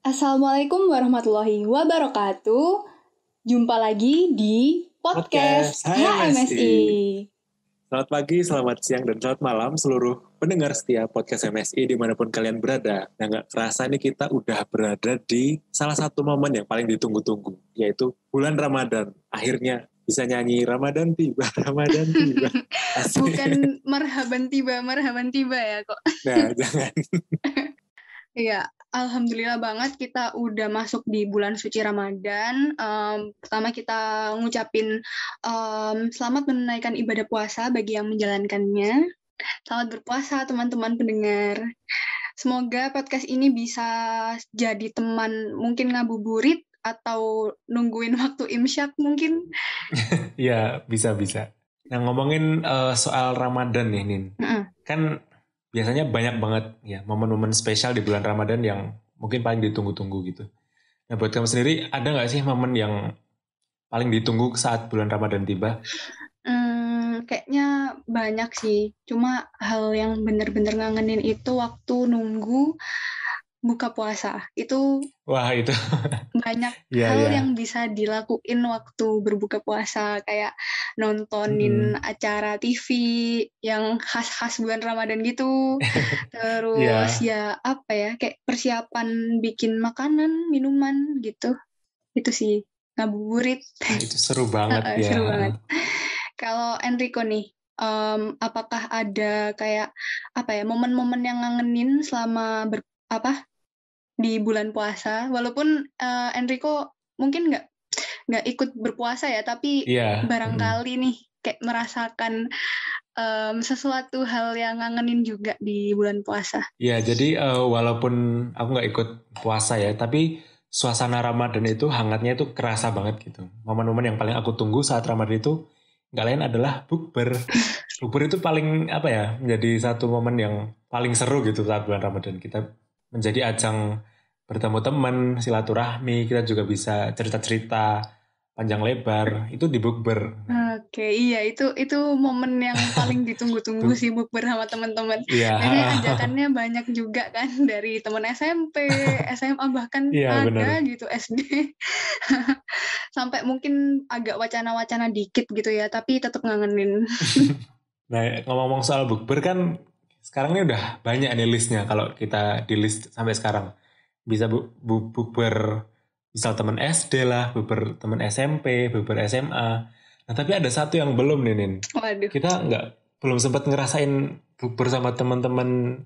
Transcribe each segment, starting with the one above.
Assalamualaikum warahmatullahi wabarakatuh. Jumpa lagi di podcast HMSI. Selamat pagi, selamat siang, dan selamat malam seluruh pendengar setia podcast MSI dimanapun kalian berada. Nah, gak kerasa nih kita udah berada di salah satu momen yang paling ditunggu-tunggu, yaitu bulan Ramadan. Akhirnya bisa nyanyi Ramadan tiba, Ramadan tiba. Bukan marhaban tiba ya kok. Nah, jangan. Iya, alhamdulillah banget kita udah masuk di bulan suci Ramadan. Pertama kita ngucapin selamat menunaikan ibadah puasa bagi yang menjalankannya. Selamat berpuasa teman-teman pendengar. Semoga podcast ini bisa jadi teman mungkin ngabuburit atau nungguin waktu imsyak mungkin. Ya, bisa. Nah, ngomongin soal Ramadan nih, Nin. Kan biasanya banyak banget ya momen-momen spesial di bulan Ramadan yang mungkin paling ditunggu-tunggu gitu. Nah, buat kamu sendiri ada nggak sih momen yang paling ditunggu saat bulan Ramadan tiba? Kayaknya banyak sih. Cuma hal yang bener-bener ngangenin itu waktu nunggu buka puasa. Itu Wah, itu banyak hal yang bisa dilakuin waktu berbuka puasa, kayak nontonin acara TV yang khas-khas bulan Ramadan gitu. Terus ya apa ya, kayak persiapan bikin makanan, minuman gitu. Itu sih, ngabuburit. Itu seru banget ya. Seru banget. Kalau Enrico nih, apakah ada kayak apa ya momen-momen yang ngangenin selama di bulan puasa? Walaupun Enrico mungkin nggak ikut berpuasa ya, tapi barangkali nih kayak merasakan sesuatu hal yang ngangenin juga di bulan puasa. Ya, jadi walaupun aku nggak ikut puasa ya, tapi suasana Ramadan itu hangatnya itu kerasa banget gitu. Momen-momen yang paling aku tunggu saat Ramadan itu nggak lain adalah bukber. Bukber itu paling apa ya, menjadi satu momen yang paling seru gitu saat bulan Ramadan. Kita menjadi ajang bertemu teman, silaturahmi, kita juga bisa cerita-cerita panjang lebar, itu di bukber. Oke, iya itu momen yang paling ditunggu-tunggu sih, bukber sama teman-teman. Biasanya ajakannya banyak juga kan, dari teman SMP, SMA bahkan ada gitu, SD. Sampai mungkin agak wacana-wacana dikit gitu ya, tapi tetap ngangenin. Nah, ngomong-ngomong soal bukber kan sekarang ini udah banyak nih listnya. Kalau kita di list sampai sekarang bisa bukber misal teman SD lah, bukber teman SMP, bukber SMA. Nah, tapi ada satu yang belum nih, Nin. Waduh. Kita belum sempat ngerasain bukber sama teman-teman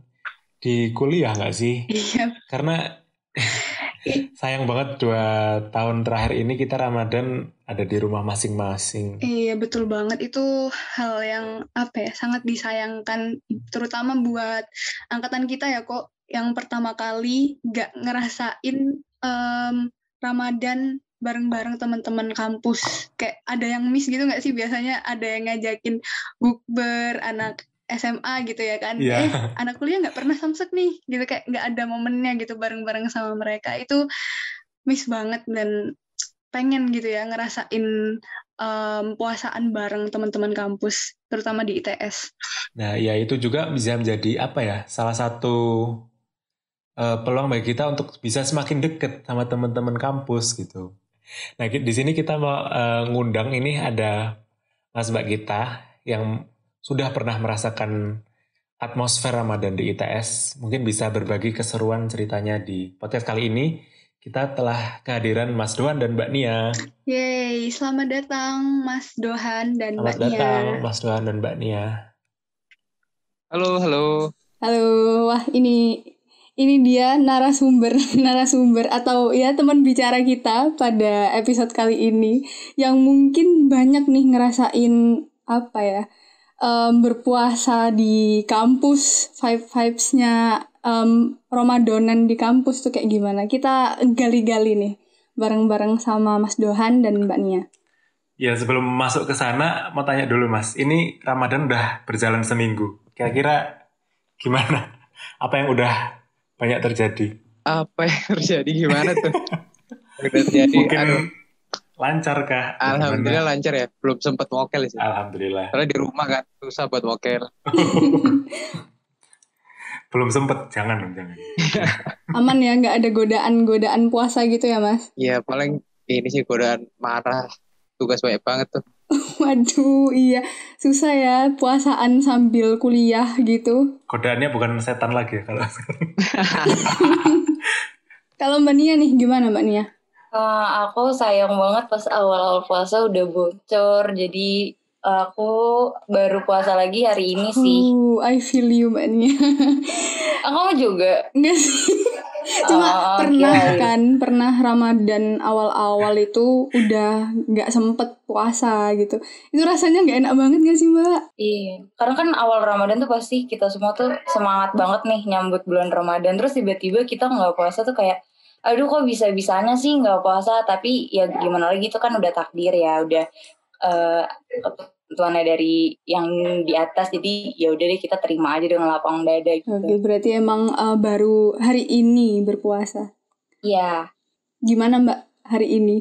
di kuliah nggak sih? Iya. Karena sayang banget 2 tahun terakhir ini kita Ramadan ada di rumah masing-masing. Iya, betul banget. Itu hal yang sangat disayangkan, terutama buat angkatan kita ya kok, yang pertama kali nggak ngerasain Ramadan bareng-bareng teman-teman kampus. Kayak ada yang miss gitu nggak sih? Biasanya ada yang ngajakin bukber anak SMA gitu ya kan. Anak kuliah nggak pernah samsek nih gitu, kayak nggak ada momennya gitu bareng-bareng sama mereka. Itu miss banget dan pengen gitu ya ngerasain puasaan bareng teman-teman kampus, terutama di ITS. Nah, ya itu juga bisa menjadi salah satu peluang bagi kita untuk bisa semakin dekat sama teman-teman kampus gitu. Nah, di sini kita mau ngundang ini ada Mas Mbak kita yang sudah pernah merasakan atmosfer Ramadan di ITS. Mungkin bisa berbagi keseruan ceritanya di podcast kali ini. Kita telah kehadiran Mas Dohan dan Mbak Nia. Yeay, selamat datang Mas Dohan dan Mbak Nia. Selamat datang Mas Dohan dan Mbak Nia. Halo. Halo, wah ini dia narasumber atau ya teman bicara kita pada episode kali ini yang mungkin banyak nih ngerasain berpuasa di kampus, vibes-nya Ramadanan di kampus tuh kayak gimana. Kita gali-gali nih bareng-bareng sama Mas Dohan dan Mbak Nia. Ya, sebelum masuk ke sana mau tanya dulu Mas, ini Ramadan udah berjalan seminggu, kira-kira gimana? Apa yang udah banyak terjadi? Apa yang terjadi gimana tuh? Udah terjadi. Mungkin lancar kah? Alhamdulillah lancar ya. Belum sempat mokel sih. Alhamdulillah. Karena di rumah kan susah buat mokel. Belum sempet, jangan. Aman ya, nggak ada godaan puasa gitu ya Mas? Iya, paling ini sih godaan marah. Tugas banyak banget tuh. Waduh, iya. Susah ya puasaan sambil kuliah gitu. Godaannya bukan setan lagi ya kalau Kalau Mbak Nia nih, gimana Mbak Nia? Aku sayang banget pas awal-awal puasa udah bocor. Jadi aku baru puasa lagi hari ini sih. I feel you Mbak Nia. Kamu juga? Enggak sih. Cuma pernah Ramadan awal-awal itu udah nggak sempet puasa gitu. Itu rasanya nggak enak banget nggak sih Mbak? Iya, karena kan awal Ramadan tuh pasti kita semua tuh semangat banget nih nyambut bulan Ramadan. Terus tiba-tiba kita nggak puasa tuh kayak, aduh kok bisa-bisanya sih nggak puasa. Tapi ya gimana lagi, itu kan udah takdir ya, udah ketentuannya dari yang di atas. Jadi ya udah deh, kita terima aja dengan lapang dada gitu. Oke, berarti emang baru hari ini berpuasa. Iya. Gimana Mbak hari ini?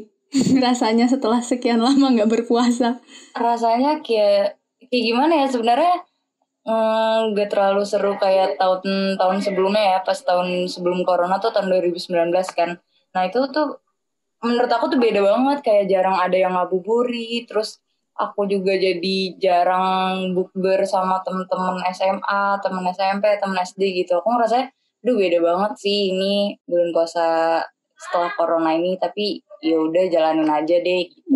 Rasanya setelah sekian lama nggak berpuasa? Rasanya kayak gimana ya sebenarnya, nggak terlalu seru kayak tahun sebelumnya ya, pas tahun sebelum corona tuh tahun 2019 kan. Nah itu tuh menurut aku tuh beda banget, kayak jarang ada yang ngabuburit. Terus aku juga jadi jarang bukber sama temen-temen SMA, temen SMP, temen SD gitu. Aku ngerasa, beda banget sih ini bulan puasa setelah corona ini. Tapi ya udah jalanin aja deh gitu.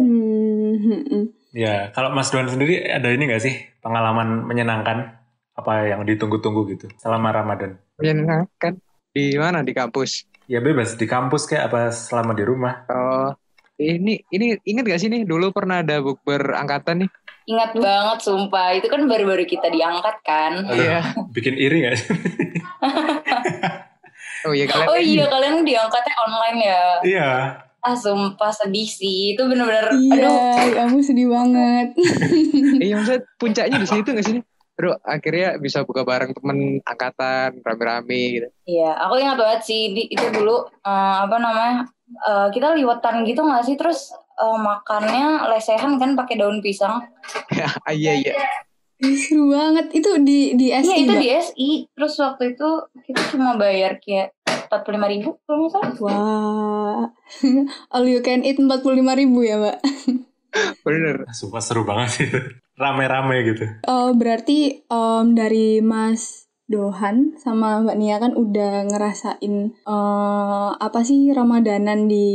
Ya, kalau Mas Duan sendiri ada ini nggak sih pengalaman menyenangkan apa yang ditunggu-tunggu gitu selama Ramadan? Menyenangkan di mana, di kampus? Ya bebas, di kampus kayak apa selama di rumah. Oh, ini ingat gak sih nih dulu pernah ada bukber angkatan nih? Ingat banget sumpah, itu kan baru-baru kita diangkat kan. Iya. Bikin iri gak sih? Kalian diangkatnya online ya. Iya. Sumpah sedih sih, itu bener-bener Iya, kamu sedih banget. Iya, maksudnya puncaknya di situ gak sih? Bro, akhirnya bisa buka bareng temen angkatan, rame-rame gitu. Iya, aku ingat banget sih, itu dulu kita liwetan gitu nggak sih, terus makannya lesehan kan pakai daun pisang. Iya. Seru banget, itu di SI. Iya, itu di SI. Terus waktu itu kita cuma bayar kayak 45.000 kalau nggak salah. Wah, all you can eat 45.000 ya Mbak? Bener. Sumpah seru banget sih. Rame-rame gitu. Berarti dari Mas Dohan sama Mbak Nia kan udah ngerasain apa sih Ramadanan di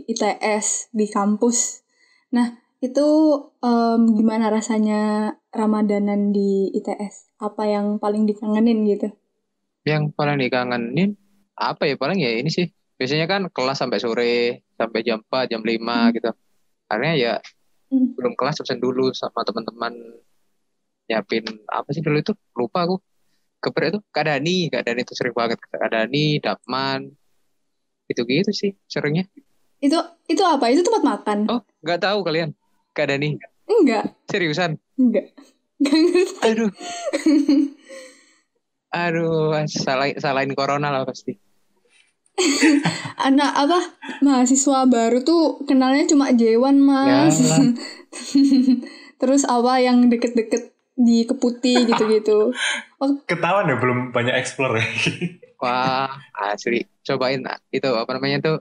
ITS, di kampus. Nah, itu gimana rasanya Ramadanan di ITS? Apa yang paling dikangenin gitu? Yang paling dikangenin apa ya, paling ya ini sih. Biasanya kan kelas sampai sore, sampai jam 4, jam 5 gitu. Karena ya belum kelas absen dulu sama teman-teman, nyiapin apa sih dulu itu, lupa aku. Geprek itu Kak Dani itu sering banget. Kak Dani, Dapman, gitu-gitu sih seringnya. Itu apa? Itu tempat makan? Oh, nggak tahu kalian Kak Dani? Enggak. Seriusan? Enggak. Nggak ngerti. Aduh, salahin corona lah pasti. Anak apa, mahasiswa baru tuh kenalnya cuma Jewan Mas. Terus apa yang deket-deket di Keputi gitu-gitu. Ketahuan ya belum banyak explore ya. Wah, asli. Cobain itu apa namanya tuh,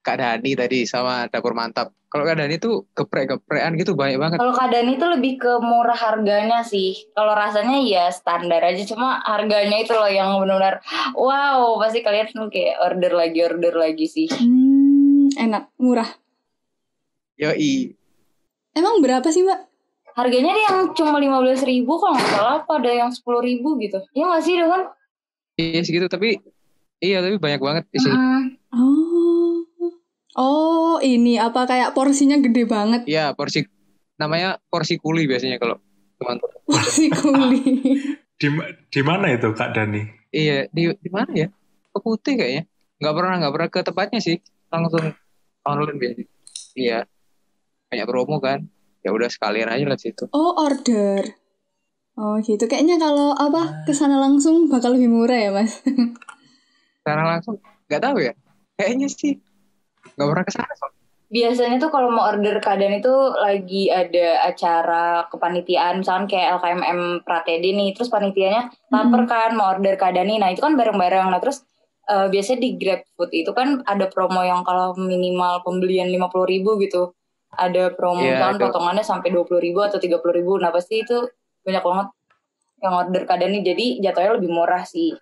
Kak Dani tadi sama Dapur Mantap. Kalau Kak Dani tuh geprek-geprekan gitu banyak banget. Kalau Kak Dani tuh lebih ke murah harganya sih. Kalau rasanya ya standar aja, cuma harganya itu loh yang benar-benar wow, pasti kalian kayak order lagi sih. Enak, murah. Yoi. Emang berapa sih Mbak? Harganya dia yang cuma 15.000 kalau nggak salah, apa ada yang 10.000 gitu. Ya nggak sih Dohan? Iya segitu, tapi banyak banget di sini. Oh, ini apa kayak porsinya gede banget? Iya, namanya porsi kuli biasanya kalau teman-teman. Porsi kuli. Di mana itu Kak Dani? Iya, di mana ya? Keputi kayaknya. Nggak pernah ke tempatnya sih, langsung online biasanya. Iya, banyak promo kan. Ya udah sekalian aja lah situ. Oh, order. Oh gitu. Kayaknya kalau kesana langsung bakal lebih murah ya Mas? Kesana langsung nggak tahu ya. Kayaknya sih nggak pernah kesana. biasanya tuh kalau mau order keadaan itu lagi ada acara kepanitiaan, misalkan kayak LKMM Pratedi nih, terus panitianya lapar kan mau order keadaan nih, nah itu kan bareng-bareng. Nah terus biasanya di GrabFood itu kan ada promo yang kalau minimal pembelian 50.000 gitu, ada promo misalkan potongannya sampai 20.000 atau 30.000. Nah pasti itu banyak banget yang order keadaan nih, jadi jatuhnya lebih murah sih,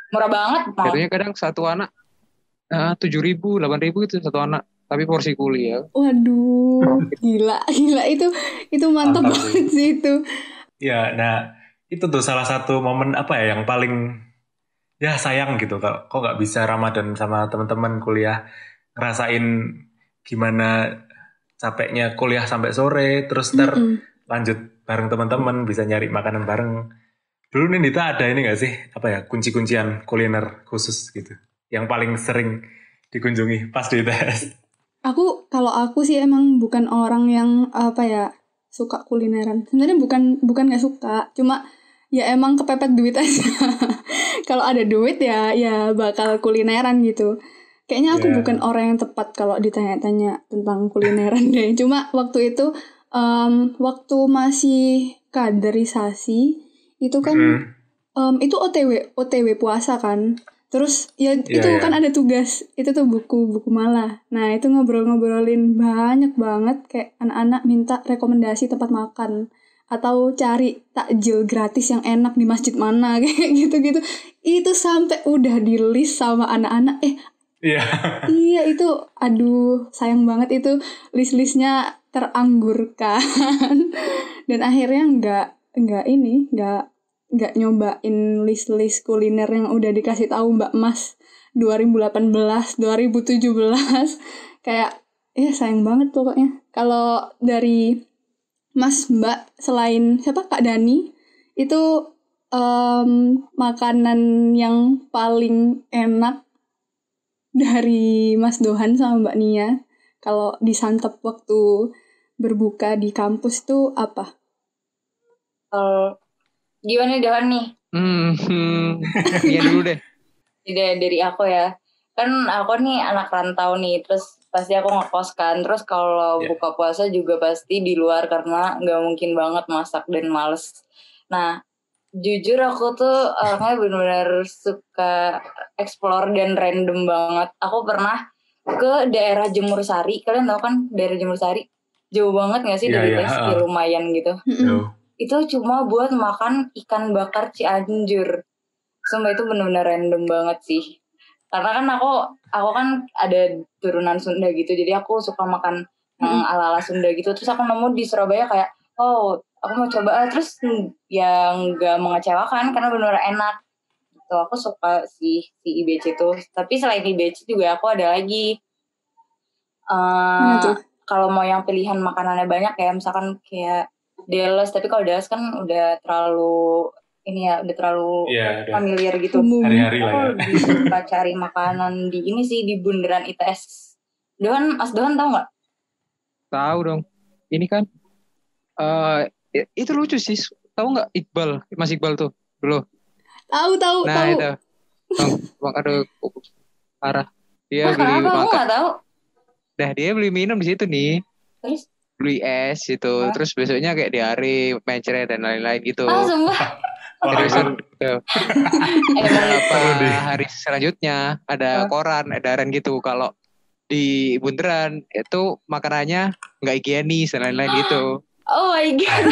murah banget. Jatuhnya kadang satu anak 7.000, 8.000 itu satu anak. Tapi porsi kuliah. Waduh, gila itu mantap banget sih itu. Ya, nah itu tuh salah satu momen apa ya yang paling ya sayang gitu. Kok nggak bisa Ramadan sama teman-teman kuliah ngerasain gimana capeknya kuliah sampai sore, terus lanjut bareng teman-teman, bisa nyari makanan bareng. Dulu nih Dita ada ini nggak sih apa ya kunci-kuncian kuliner khusus gitu, yang paling sering dikunjungi pas di ITS? Kalau aku sih emang bukan orang yang apa ya suka kulineran. Sebenarnya bukan nggak suka, cuma ya emang kepepet duit aja. Kalau ada duit ya bakal kulineran gitu. Kayaknya aku bukan orang yang tepat kalau ditanya-tanya tentang kulineran deh. Cuma waktu itu waktu masih kaderisasi itu kan itu OTW puasa kan. Terus itu kan ada tugas, itu tuh buku malah. Nah itu ngobrolin banyak banget, kayak anak-anak minta rekomendasi tempat makan atau cari takjil gratis yang enak di masjid mana kayak gitu-gitu. Itu sampai udah di list sama anak-anak. Iya itu, aduh sayang banget itu list-listnya terangburkan. Dan akhirnya nggak nyobain list-list kuliner yang udah dikasih tahu Mbak Mas 2018, 2017. Kayak sayang banget pokoknya. Kalau dari Mas Mbak selain siapa Kak Dani itu makanan yang paling enak dari Mas Dohan sama Mbak Nia kalau disantap waktu berbuka di kampus tuh apa? Gimana Dohan nih? Iya dulu deh. Dari aku ya. Kan aku nih anak rantau nih, terus pasti aku ngekos kan. Terus kalau buka puasa juga pasti di luar karena nggak mungkin banget masak dan males. Nah, jujur aku tuh orangnya benar-benar suka explore dan random banget. Aku pernah ke daerah Jemur Sari. Kalian tahu kan daerah Jemur Sari? Jauh banget nggak sih dari Teski? Lumayan gitu. Itu cuma buat makan ikan bakar Cianjur. Sumpah itu benar-benar random banget sih. Karena kan aku kan ada turunan Sunda gitu. Jadi aku suka makan yang ala-ala Sunda gitu. Terus aku nemu di Surabaya kayak, aku mau coba. Terus yang gak mengecewakan karena benar-benar enak. Gitu. Aku suka si IBC itu. Tapi selain IBC juga aku ada lagi. Kalau mau yang pilihan makanannya banyak ya, misalkan kayak Deles, tapi kalau Deles kan udah terlalu udah terlalu familiar gitu. Hari-hari lah ya. Aku lebih suka cari makanan di ini sih, di bundaran ITS. Mas Dohan tahu nggak? Tahu dong. Ini kan itu lucu sih. Tahu nggak Iqbal? Mas Iqbal tuh dulu. Tahu. Nah itu. Bang aduh parah. Dia beli makan. Aku nggak tahu. Dah dia beli minum di situ nih. Terus? Beli es gitu. Terus besoknya kayak diare, mencret dan lain-lain gitu. Sumpah. Terusan hari selanjutnya ada koran, edaran gitu. Kalau di bundaran itu makanannya nggak higienis dan lain-lain gitu. Oh my god.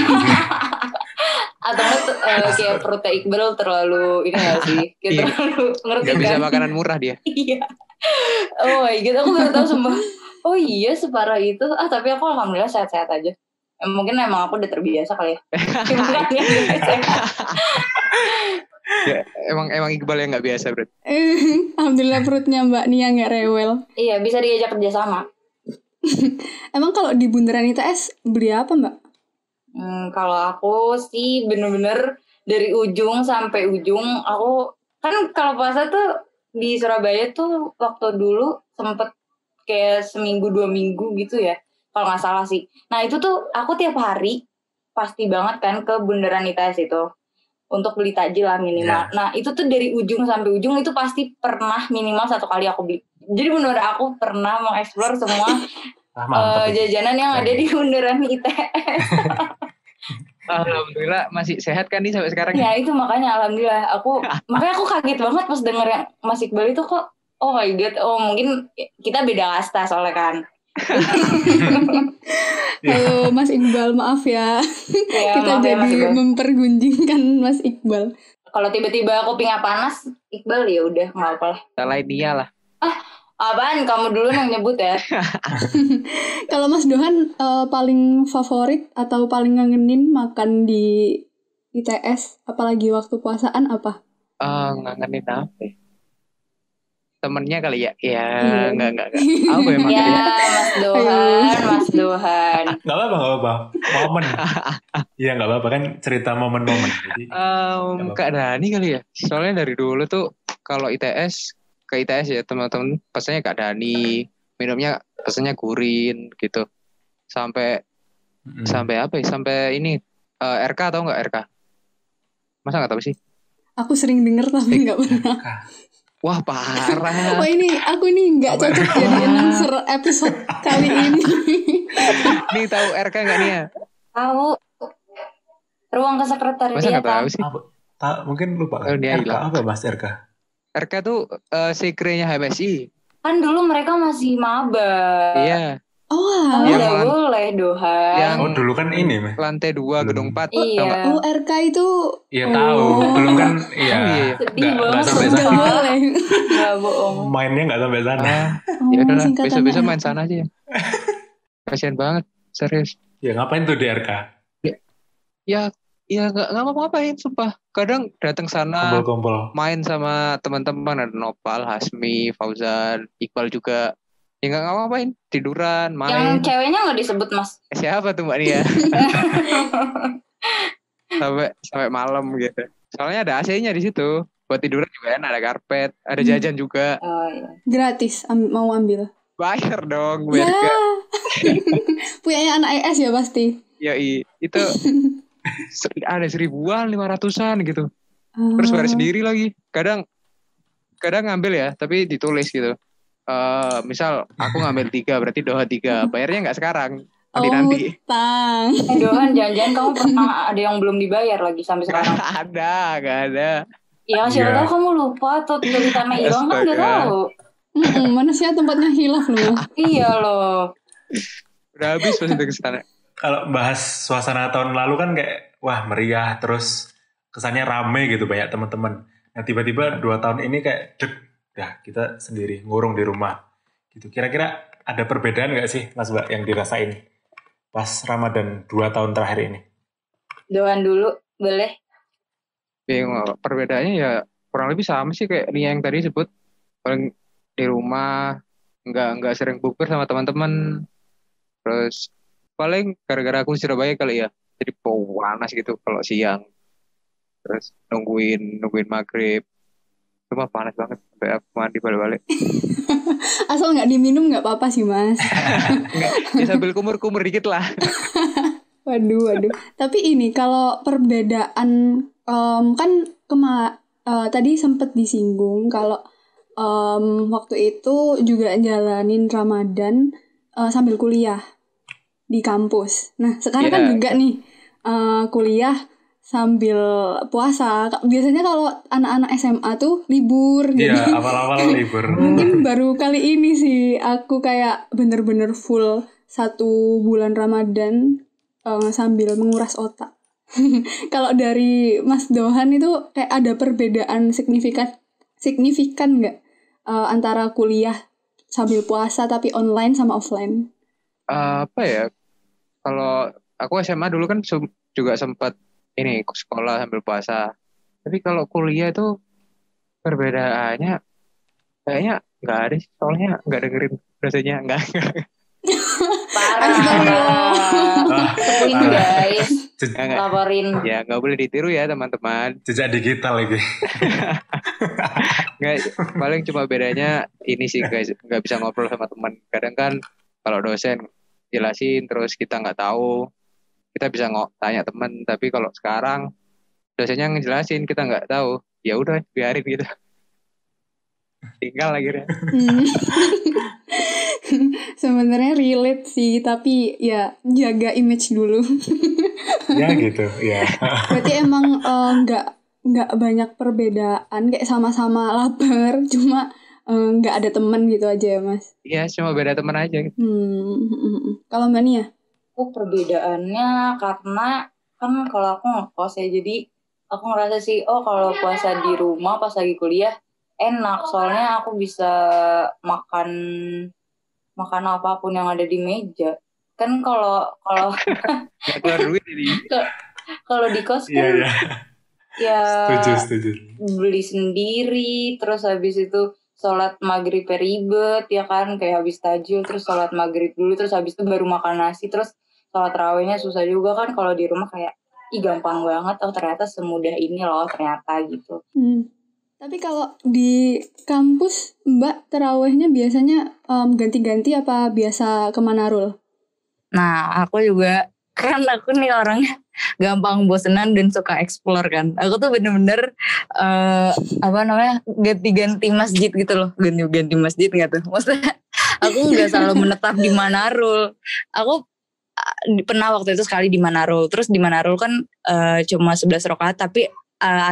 Atau kayak perutnya Iqbal terlalu ini gak sih? Kayak terlalu ngerti gak kan? bisa makanan murah dia. Iya. Oh my god, aku baru tahu sumpah. Oh iya separah itu. Tapi aku alhamdulillah sehat-sehat aja. Mungkin emang aku udah terbiasa kali ya. Ya, emang Iqbal yang nggak biasa bro. Alhamdulillah perutnya Mbak Nia nggak rewel. Iya bisa diajak kerjasama. Emang kalau di bundaran ITS beli apa Mbak? Kalau aku sih bener-bener dari ujung sampai ujung. Aku kan kalau puasa tuh di Surabaya tuh waktu dulu sempet kayak seminggu 2 minggu gitu ya. Kalau nggak salah sih. Nah itu tuh aku tiap hari pasti banget kan ke bundaran ITS itu untuk beli takjil lah minimal. Nah itu tuh dari ujung sampai ujung itu pasti pernah minimal 1 kali aku beli. Jadi benar aku pernah mengeksplor semua jajanan yang ada di bundaran ITS. Alhamdulillah masih sehat kan nih sampai sekarang. Ya itu makanya alhamdulillah makanya aku kaget banget pas denger yang Mas Iqbal itu kok oh my god, mungkin kita beda kasta soalnya kan. Halo Mas Iqbal, maaf ya. Kita maaf jadi ya, mempergunjingkan Mas Iqbal. Kalau tiba-tiba kupingnya panas, Iqbal ya udah nggak apa-apa. Salahin dia lah. Apaan? Kamu dulu yang nyebut ya. Kalau Mas Dohan paling favorit atau paling ngangenin makan di ITS, apalagi waktu puasaan apa? Ngangenin apa ya? Temennya kali ya? Ya, enggak. Apa emang ya, Mas Dohan. Nggak apa-apa. Momen. Iya, nggak apa-apa kan cerita momen-momen. Jadi, Kak Dani kali ya? Soalnya dari dulu tuh kalau ke ITS ya teman-teman pesannya Kak Dani, minumnya pesannya gurin gitu. Sampai apa ya? Sampai ini RK tahu nggak RK? Masa nggak tahu sih? Aku sering denger tapi nggak pernah. Wah parah. Wah aku ini nggak cocok jadi announcer episode kali ini. Nih tahu RK nggak nih ya? Tahu. Ruang kesekretariatan. Masa nggak tahu sih? Mungkin lupa. Dia RK apa Mas RK? RK tuh sekrenya HMSI. Kan dulu mereka masih maba. Iya. Nggak boleh Dohan. Yang dulu kan ini lantai 2 gedung 4. Iya. RK itu. Iya tahu. Belum kan iya. Nggak sampai sana. Nggak boleh. Nggak bohong. Mainnya nggak sampai sana. Ya udahlah, besok-besok main sana aja. Kasian banget, serius. Ya ngapain tuh di RK? Ya nggak ngapa-ngapain, sumpah. Kadang datang sana, kumpul-kumpul, main sama teman-teman, ada Nopal, Hasmi, Fauzan, Iqbal juga. Ya nggak ngapa-ngapain, tiduran, main. Yang ceweknya nggak disebut Mas? Siapa tuh Mbak Nia? sampai malam gitu. Soalnya ada AC-nya di situ. Buat tiduran juga enak, ada karpet, ada jajan juga. Oh, iya. Gratis, mau ambil. Bayar dong, bayar ya. Punyanya anak IS ya pasti. Ya itu ada 1.000-an, 500-an gitu. Terus bayar sendiri lagi. Kadang ngambil ya, tapi ditulis gitu. Misal aku ngambil 3, berarti Doha 3. Bayarnya nggak sekarang, nanti. Utang. Dohan, jangan-jangan kamu pernah ada yang belum dibayar lagi sampai sekarang? Gak ada. Ya siapa tahu kamu lupa atau tulisannya hilang kan nggak tahu. Mana sih tempatnya hilaf loh. Iya loh. Udah habis pas itu kesana. Kalau bahas suasana tahun lalu kan kayak wah meriah, terus kesannya rame gitu, banyak teman-teman. Nah tiba-tiba 2 tahun ini kayak kita sendiri ngurung di rumah gitu. Kira-kira ada perbedaan nggak sih Mas Mbak yang dirasain pas Ramadan 2 tahun terakhir ini? Doan dulu boleh. Perbedaannya ya kurang lebih sama sih kayak Nia yang tadi sebut. Paling di rumah nggak sering bukber sama teman-teman. Terus paling gara-gara aku di Surabaya kali ya, jadi panas gitu kalau siang. Terus nungguin maghrib. Cuma panas banget sampai aku mandi balik-balik. Asal nggak diminum nggak apa-apa sih Mas. Nggak, ya sambil kumur-kumur dikit lah. Waduh. Tapi ini kalau perbedaan kan tadi sempat disinggung kalau waktu itu juga jalanin Ramadan sambil kuliah di kampus. Nah sekarang kan juga nih kuliah sambil puasa. Biasanya kalau anak-anak SMA tuh libur. Iya, awal-awal libur. Mungkin baru kali ini sih aku kayak bener-bener full 1 bulan Ramadan sambil menguras otak. Kalau dari Mas Dohan itu kayak ada perbedaan signifikan nggak antara kuliah sambil puasa tapi online sama offline? Apa ya? Kalau aku SMA dulu kan juga sempat ini sekolah sambil puasa. Tapi kalau kuliah itu perbedaannya kayaknya nggak ada sih. Soalnya nggak dengerin rasanya nggak. Parah. Sepuin guys. Laporin. Ya nggak boleh ditiru ya teman-teman. Jejak digital lagi. Nggak, paling cuma bedanya ini sih guys, nggak bisa ngobrol sama teman. Kadang kan kalau dosen jelasin terus kita nggak tahu, kita bisa tanya teman. Tapi kalau sekarang dosennya ngejelasin kita nggak tahu, ya udah biarin gitu. tinggal akhirnya. Sebenarnya relate sih, tapi ya jaga image dulu. Ya gitu, ya. Berarti emang nggak banyak perbedaan, kayak sama-sama lapar, cuma nggak ada teman gitu aja ya Mas. Iya, cuma beda teman aja gitu. Kalau Mbak Nia? Perbedaannya karena kan kalau aku ngekos ya, jadi aku ngerasa sih kalau puasa di rumah pas lagi kuliah enak, soalnya aku bisa makan apapun yang ada di meja. Kan kalau Nggak keluar duit ini. kalau di kos kan ya Setuju. beli sendiri, terus habis itu sholat maghrib ribet ya kan, kayak habis tajil terus sholat maghrib dulu, terus habis itu baru makan nasi, terus sholat rawehnya susah juga kan. Kalau di rumah kayak gampang banget, ternyata semudah ini loh ternyata gitu. Tapi kalau di kampus Mbak terawihnya biasanya ganti-ganti apa biasa ke Manarul? Nah aku juga kan aku nih orangnya gampang bosenan dan suka explore kan. Aku tuh bener-bener ganti-ganti masjid gitu loh. Ganti masjid nggak tuh? Maksudnya aku nggak selalu menetap di Manarul. Aku pernah waktu itu sekali di Manarul. Terus di Manarul kan cuma 11 rakaat, tapi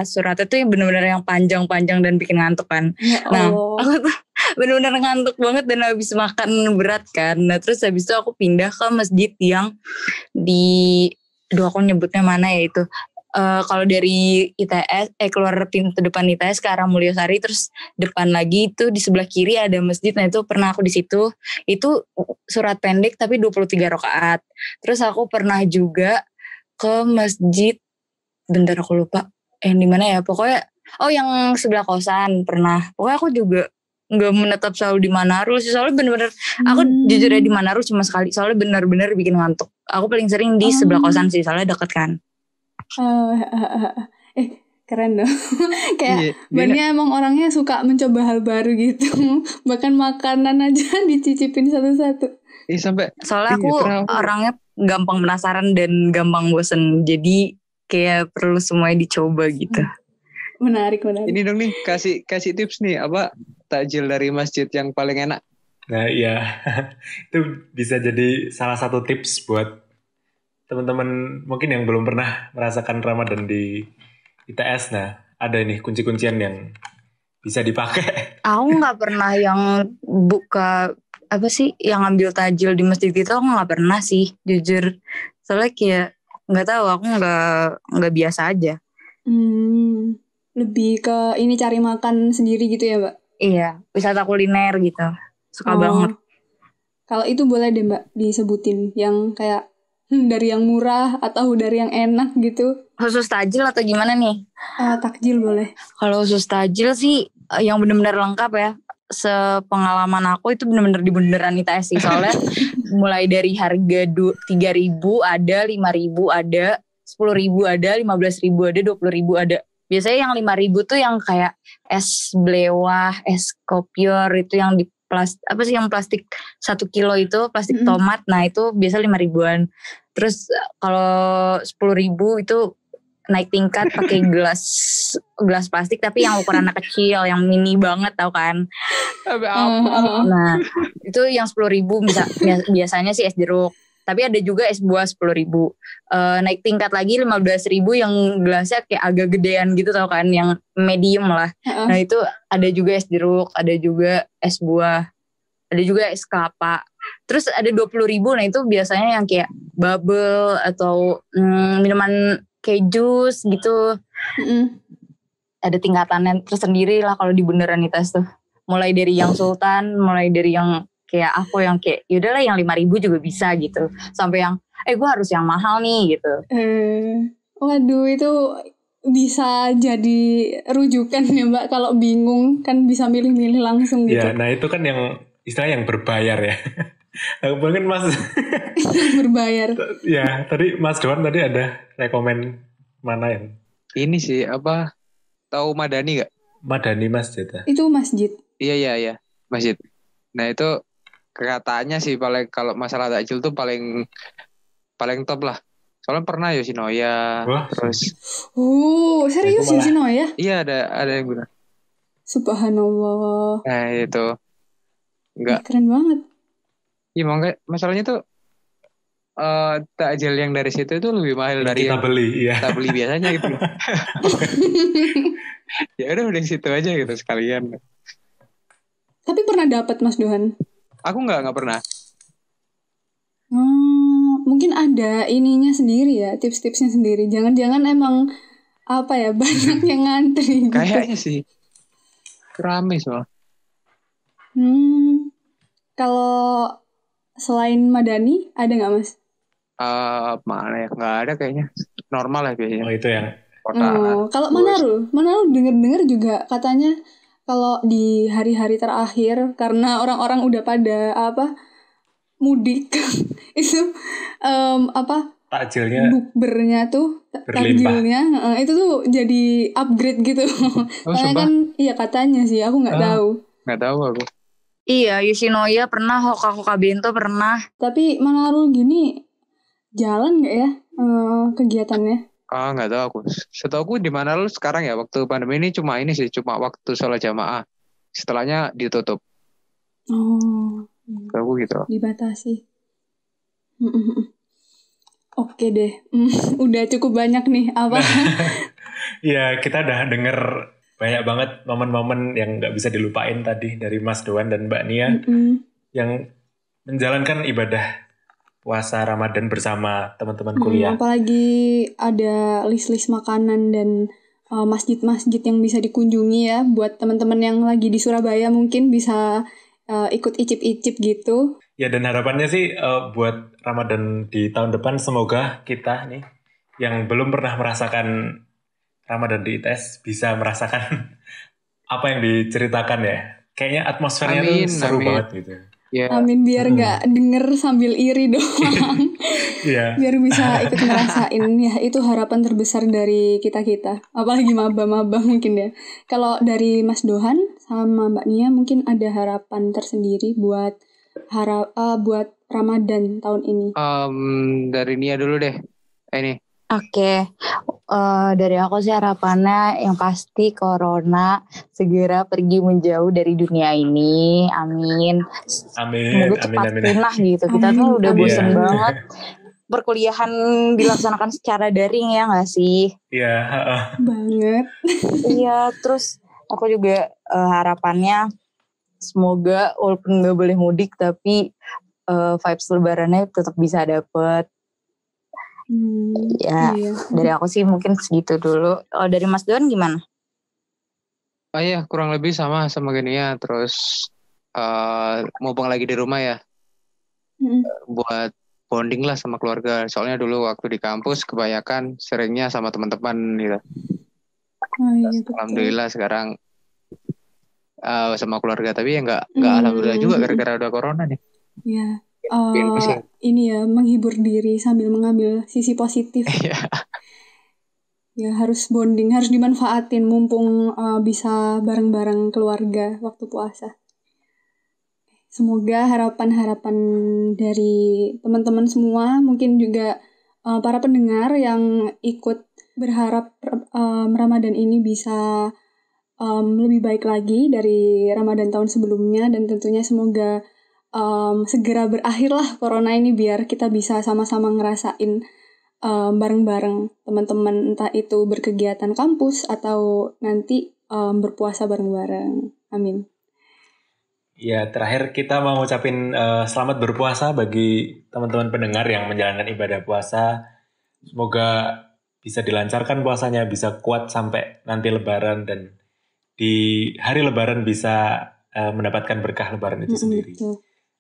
suratnya tuh bener-bener yang panjang-panjang dan bikin ngantuk kan. Nah aku tuh bener-bener ngantuk banget dan habis makan berat kan. Nah terus habis itu aku pindah ke masjid yang aku nyebutnya mana ya itu. Kalau dari ITS keluar pintu depan ITS ke arah Mulyasari, terus depan lagi itu di sebelah kiri ada masjid. Nah itu pernah aku di situ. Itu surat pendek tapi 23 rakaat. Terus aku pernah juga ke masjid, bentar aku lupa yang di mana ya, pokoknya yang sebelah kosan pernah. Pokoknya aku juga nggak menetap selalu di Manarul sih, soalnya bener-bener aku jujur ya di Manarul cuma sekali, soalnya bener-bener bikin ngantuk. Aku paling sering di sebelah kosan sih, soalnya deket kan. Keren dong. Kayak Bania emang orangnya suka mencoba hal baru gitu. Bahkan makanan aja dicicipin satu-satu. Soalnya aku orangnya gampang penasaran dan gampang bosen, jadi kayak perlu semuanya dicoba gitu. Menarik. Ini dong nih, kasih tips nih, apa takjil dari masjid yang paling enak? Nah iya, itu bisa jadi salah satu tips buat teman-teman mungkin yang belum pernah merasakan Ramadan di ITS. Nah ada ini kunci-kuncian yang bisa dipakai. Aku nggak pernah yang buka yang ambil takjil di masjid itu, aku nggak pernah sih jujur. Soalnya kayak nggak tahu, aku nggak biasa aja. Lebih ke ini cari makan sendiri gitu ya Mbak? Iya, wisata kuliner gitu, suka banget. Kalau itu boleh deh Mbak disebutin yang kayak dari yang murah atau dari yang enak gitu. Khusus takjil atau gimana nih? Takjil boleh. Kalau khusus takjil sih yang benar-benar lengkap ya. Sepengalaman aku itu benar-benar di bundaran ITS sih, soalnya mulai dari harga 3.000 ada, 5.000 ada, 10.000 ada, 15.000 ada, 20.000 ada. Biasanya yang 5.000 tuh yang kayak es blewah, es kopior itu yang di yang plastik 1 kilo itu, plastik tomat. Nah itu biasa 5.000-an. Terus kalau 10.000 itu naik tingkat pakai gelas plastik tapi yang ukuran anak kecil, yang mini banget tau kan. Nah itu yang 10.000 biasanya sih es jeruk, tapi ada juga es buah 10.000. Naik tingkat lagi 15.000 yang gelasnya kayak agak gedean gitu tau kan, yang medium lah. Nah itu ada juga es jeruk, ada juga es buah, ada juga es kelapa. Terus ada 20.000, nah itu biasanya yang kayak bubble atau minuman kayak jus gitu. Ada tingkatannya tersendiri lah kalau di bundaran ITS tuh. Mulai dari yang sultan, mulai dari yang kayak aku yang kayak yaudahlah yang 5.000 juga bisa gitu, sampai yang gue harus yang mahal nih gitu. Waduh, itu bisa jadi rujukan ya Mbak, kalau bingung kan bisa milih-milih langsung gitu. Ya, nah itu kan yang istilahnya yang berbayar ya. Mungkin Mas berbayar. Ya, tadi Mas Doan tadi ada rekomen mana yang? Ini sih tahu Madani nggak? Madani Masjid ya? Itu masjid. Iya masjid. Nah itu katanya sih paling, kalau masalah takjil tuh paling top lah. Soalnya pernah Yoshinoya. Wah, terus. Serius Yoshinoya? Iya ada yang benar. Subhanallah. Nah itu enggak. Keren banget. Iya makanya masalahnya tuh takjil yang dari situ itu lebih mahal dari kita yang beli, ya. kita beli biasanya gitu. Ya udah di situ aja gitu sekalian. Tapi pernah dapat Mas Dohan? Aku nggak pernah. Mungkin ada ininya sendiri ya, tips-tipsnya sendiri. Jangan-jangan emang apa ya, banyak yang ngantri gitu. Kayaknya sih rame soal. Kalau selain Madani ada nggak Mas? Mana ya, nggak ada kayaknya. Normal lah biasanya. Oh itu yang kota. Kalau Manado dengar-dengar juga katanya kalau di hari-hari terakhir karena orang-orang udah pada mudik itu takjilnya bukbernya tuh takjilnya itu tuh jadi upgrade gitu. Soalnya kan iya katanya sih, aku nggak tahu. Nggak tahu aku. Iya, Yoshinoya pernah, Hoka Bento pernah. Tapi Manado gini jalan nggak ya kegiatannya? Nggak tahu aku. Setahu aku di mana lu sekarang ya waktu pandemi ini cuma waktu sholat jamaah. Setelahnya ditutup. Oh. Aku gitu. Dibatasi. Oke deh. Udah cukup banyak nih apa? Ya kita udah denger banyak banget momen-momen yang nggak bisa dilupain tadi dari Mas Doan dan Mbak Nia yang menjalankan ibadah puasa Ramadan bersama teman-teman kuliah. Apalagi ada list-list makanan dan masjid-masjid yang bisa dikunjungi ya buat teman-teman yang lagi di Surabaya mungkin bisa ikut icip-icip gitu. Ya dan harapannya sih buat Ramadan di tahun depan semoga kita nih yang belum pernah merasakan Ramadan di ITS bisa merasakan apa yang diceritakan ya. Kayaknya atmosfernya tuh seru banget gitu. Yeah. Amin biar nggak denger sambil iri doang. Yeah. Biar bisa ikut ngerasain ya, itu harapan terbesar dari kita. Apalagi maba-maba mungkin ya. Kalau dari Mas Dohan sama Mbak Nia mungkin ada harapan tersendiri buat Ramadan tahun ini. Dari Nia dulu deh. Ini. Oke. Dari aku sih harapannya yang pasti corona segera pergi menjauh dari dunia ini. Amin. Semoga cepat punah gitu. Kita tuh udah bosen banget perkuliahan dilaksanakan secara daring ya nggak sih? Iya. Banget. Iya. Terus aku juga harapannya semoga walaupun nggak boleh mudik tapi vibes lebarannya tetap bisa dapet. Iya. Dari aku sih mungkin segitu dulu. Kalau dari Mas Don gimana? Iya kurang lebih sama gini ya. Terus mumpung lagi di rumah ya, buat bonding lah sama keluarga. Soalnya dulu waktu di kampus kebanyakan seringnya sama teman-teman gitu. Alhamdulillah sekarang sama keluarga, tapi ya nggak alhamdulillah juga gara-gara ada corona nih. Iya. Ini ya menghibur diri sambil mengambil sisi positif. Ya harus bonding, harus dimanfaatin mumpung bisa bareng-bareng keluarga waktu puasa. Semoga harapan-harapan dari teman-teman semua, mungkin juga para pendengar yang ikut berharap Ramadan ini bisa lebih baik lagi dari Ramadan tahun sebelumnya, dan tentunya semoga segera berakhirlah corona ini biar kita bisa sama-sama ngerasain bareng-bareng teman-teman, entah itu berkegiatan kampus atau nanti berpuasa bareng-bareng. Amin. Ya, terakhir kita mau ngucapin selamat berpuasa bagi teman-teman pendengar yang menjalankan ibadah puasa. Semoga bisa dilancarkan puasanya, bisa kuat sampai nanti Lebaran, dan di hari Lebaran bisa mendapatkan berkah Lebaran itu sendiri.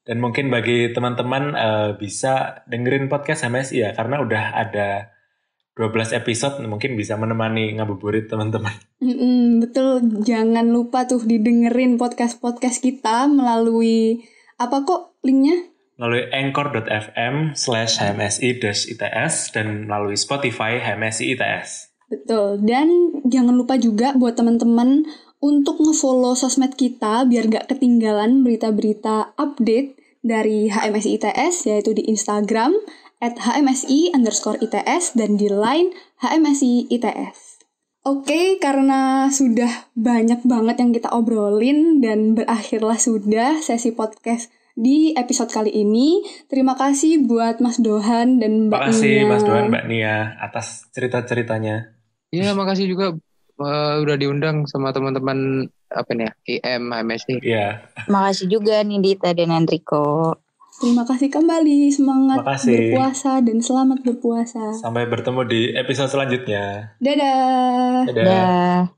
Dan mungkin bagi teman-teman bisa dengerin podcast HMSI ya, karena udah ada 12 episode, mungkin bisa menemani ngabuburit teman-teman. Betul, jangan lupa tuh didengerin podcast-podcast kita melalui apa kok linknya? Melalui anchor.fm/HMSI-ITS dan melalui Spotify HMSI ITS. Betul, dan jangan lupa juga buat teman-teman untuk nge-follow sosmed kita biar gak ketinggalan berita-berita update dari HMSI ITS, yaitu di Instagram @HMSI_ITS dan di Line HMSI ITS. Oke, karena sudah banyak banget yang kita obrolin dan berakhirlah sudah sesi podcast di episode kali ini. Terima kasih buat Mas Dohan dan Mbak Nia. Terima kasih Mas Dohan, Mbak Nia atas cerita-ceritanya. Iya, makasih juga udah diundang sama teman-teman IM, HMSI. Iya. Makasih juga Nindita dan Enrico. Terima kasih kembali, semangat berpuasa dan selamat berpuasa. Sampai bertemu di episode selanjutnya. Dadah. Dadah.